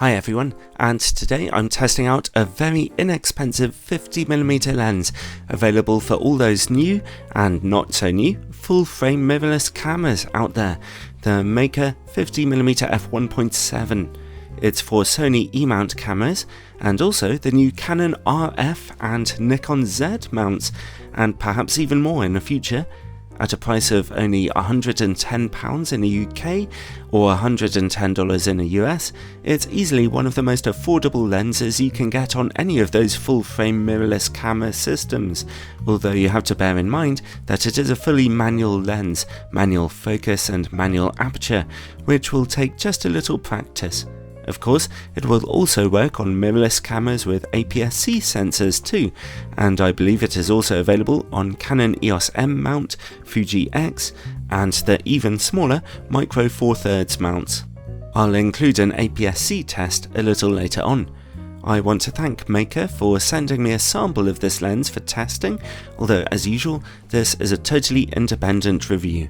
Hi everyone, and today I'm testing out a very inexpensive 50mm lens available for all those new and not so new full frame mirrorless cameras out there, the Meike 50mm f1.7. It's for Sony E mount cameras and also the new Canon RF and Nikon Z mounts, and perhaps even more in the future. At a price of only £110 in the UK or $110 in the US, it's easily one of the most affordable lenses you can get on any of those full-frame mirrorless camera systems, although you have to bear in mind that it is a fully manual lens, manual focus and manual aperture, which will take just a little practice. Of course, it will also work on mirrorless cameras with APS-C sensors too, and I believe it is also available on Canon EOS M mount, Fuji X, and the even smaller Micro Four Thirds mounts. I'll include an APS-C test a little later on. I want to thank Meike for sending me a sample of this lens for testing, although as usual, this is a totally independent review.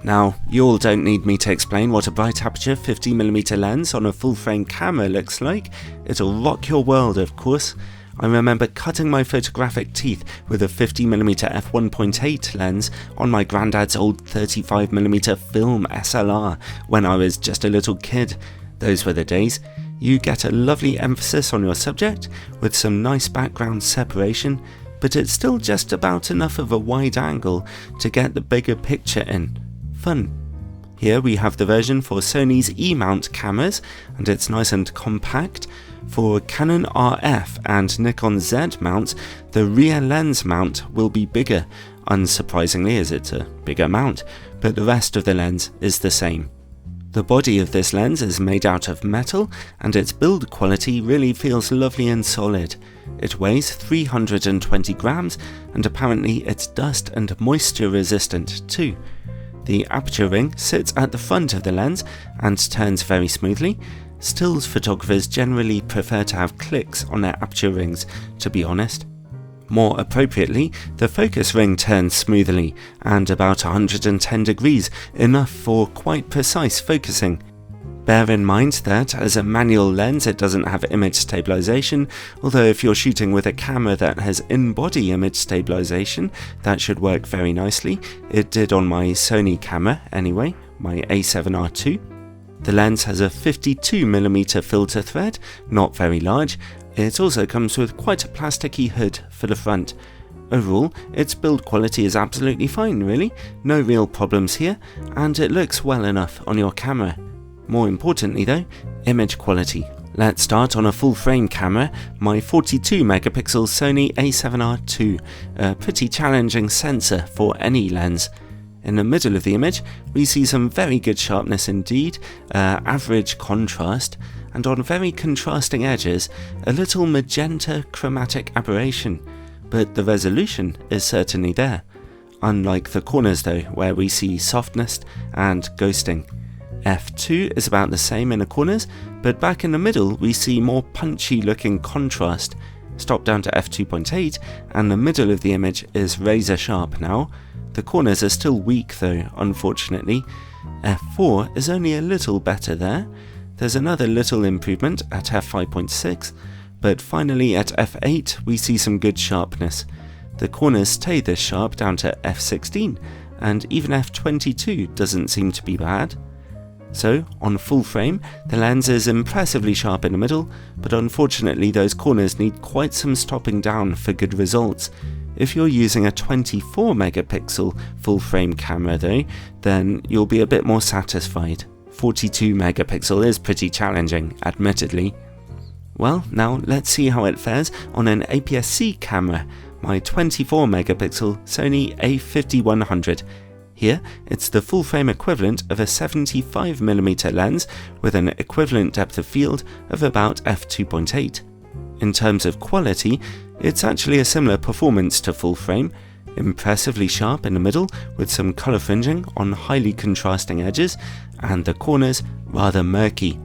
Now, you all don't need me to explain what a bright aperture 50mm lens on a full-frame camera looks like. It'll rock your world, of course. I remember cutting my photographic teeth with a 50mm f1.8 lens on my granddad's old 35mm film SLR when I was just a little kid. Those were the days. You get a lovely emphasis on your subject with some nice background separation, but it's still just about enough of a wide angle to get the bigger picture in. Fun. Here we have the version for Sony's E mount cameras, and it's nice and compact. For Canon RF and Nikon Z mounts, the rear lens mount will be bigger, unsurprisingly as it's a bigger mount, but the rest of the lens is the same. The body of this lens is made out of metal, and its build quality really feels lovely and solid. It weighs 320 grams, and apparently it's dust and moisture resistant too. The aperture ring sits at the front of the lens and turns very smoothly. Stills photographers generally prefer to have clicks on their aperture rings, to be honest. More appropriately, the focus ring turns smoothly and about 110 degrees, enough for quite precise focusing. Bear in mind that as a manual lens it doesn't have image stabilization, although if you're shooting with a camera that has in-body image stabilization, that should work very nicely. It did on my Sony camera anyway, my A7R II. The lens has a 52mm filter thread, not very large. It also comes with quite a plasticky hood for the front. Overall, its build quality is absolutely fine really, no real problems here, and it looks well enough on your camera. More importantly though, image quality. Let's start on a full frame camera, my 42MP Sony A7R II, a pretty challenging sensor for any lens. In the middle of the image, we see some very good sharpness indeed, average contrast, and on very contrasting edges, a little magenta chromatic aberration, but the resolution is certainly there, unlike the corners though, where we see softness and ghosting. f2 is about the same in the corners, but back in the middle we see more punchy looking contrast. Stop down to f2.8 and the middle of the image is razor sharp now. The corners are still weak though, unfortunately. f4 is only a little better there. There's another little improvement at f5.6, but finally at f8 we see some good sharpness. The corners stay this sharp down to f16, and even f22 doesn't seem to be bad. So, on full frame, the lens is impressively sharp in the middle, but unfortunately those corners need quite some stopping down for good results. If you're using a 24MP full frame camera though, then you'll be a bit more satisfied. 42MP is pretty challenging, admittedly. Well, now let's see how it fares on an APS-C camera, my 24MP Sony A5100. Here, it's the full-frame equivalent of a 75mm lens with an equivalent depth of field of about f2.8. In terms of quality, it's actually a similar performance to full-frame, impressively sharp in the middle with some colour fringing on highly contrasting edges, and the corners rather murky.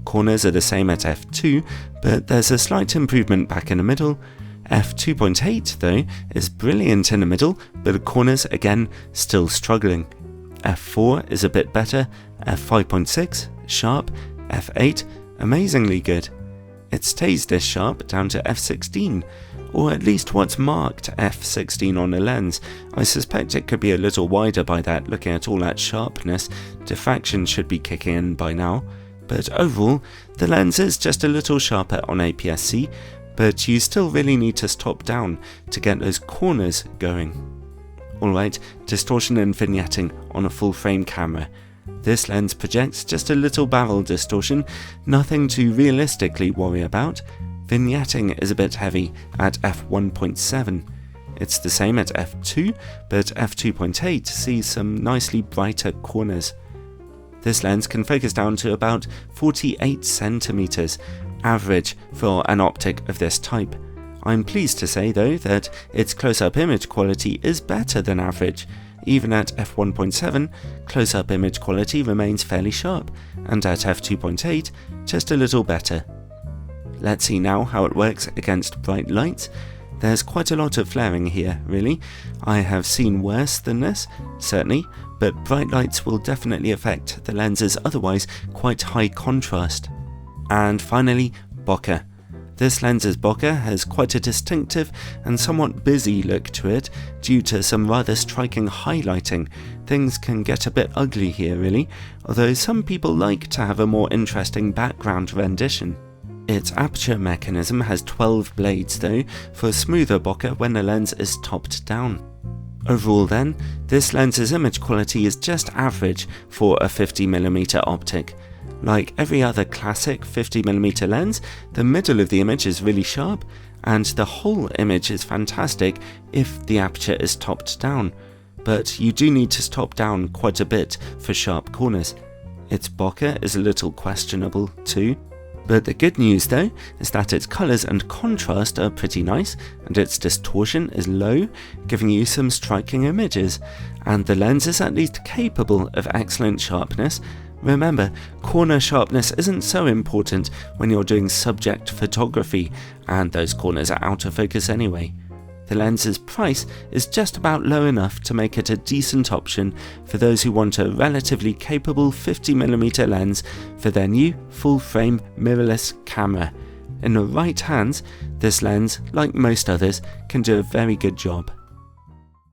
Corners are the same at f2, but there's a slight improvement back in the middle. f2.8 though is brilliant in the middle, but the corners again still struggling. f4 is a bit better, f5.6 sharp, f8 Amazingly good. It stays this sharp down to f16, or at least what's marked f16 on the lens. I suspect it could be a little wider by that, looking at all that sharpness. Diffraction should be kicking in by now. But overall, the lens is just a little sharper on APS-C, but you still really need to stop down to get those corners going. Alright, distortion and vignetting on a full frame camera. This lens projects just a little barrel distortion, nothing to realistically worry about. Vignetting is a bit heavy at f1.7. It's the same at f2, but f2.8 sees some nicely brighter corners. This lens can focus down to about 48 centimeters, average for an optic of this type. I'm pleased to say though that its close-up image quality is better than average. Even at f1.7, close-up image quality remains fairly sharp, and at f2.8, just a little better. Let's see now how it works against bright lights. There's quite a lot of flaring here, really. I have seen worse than this, certainly, but bright lights will definitely affect the lens's otherwise quite high contrast. And finally, bokeh. This lens's bokeh has quite a distinctive and somewhat busy look to it due to some rather striking highlighting. Things can get a bit ugly here, really, although some people like to have a more interesting background rendition. Its aperture mechanism has 12 blades though, for smoother bokeh when the lens is topped down. Overall then, this lens's image quality is just average for a 50mm optic. Like every other classic 50mm lens, the middle of the image is really sharp, and the whole image is fantastic if the aperture is topped down, but you do need to stop down quite a bit for sharp corners. Its bokeh is a little questionable too. But the good news though is that its colours and contrast are pretty nice, and its distortion is low, giving you some striking images, and the lens is at least capable of excellent sharpness. Remember, corner sharpness isn't so important when you're doing subject photography, and those corners are out of focus anyway. The lens's price is just about low enough to make it a decent option for those who want a relatively capable 50mm lens for their new full-frame mirrorless camera. In the right hands, this lens, like most others, can do a very good job.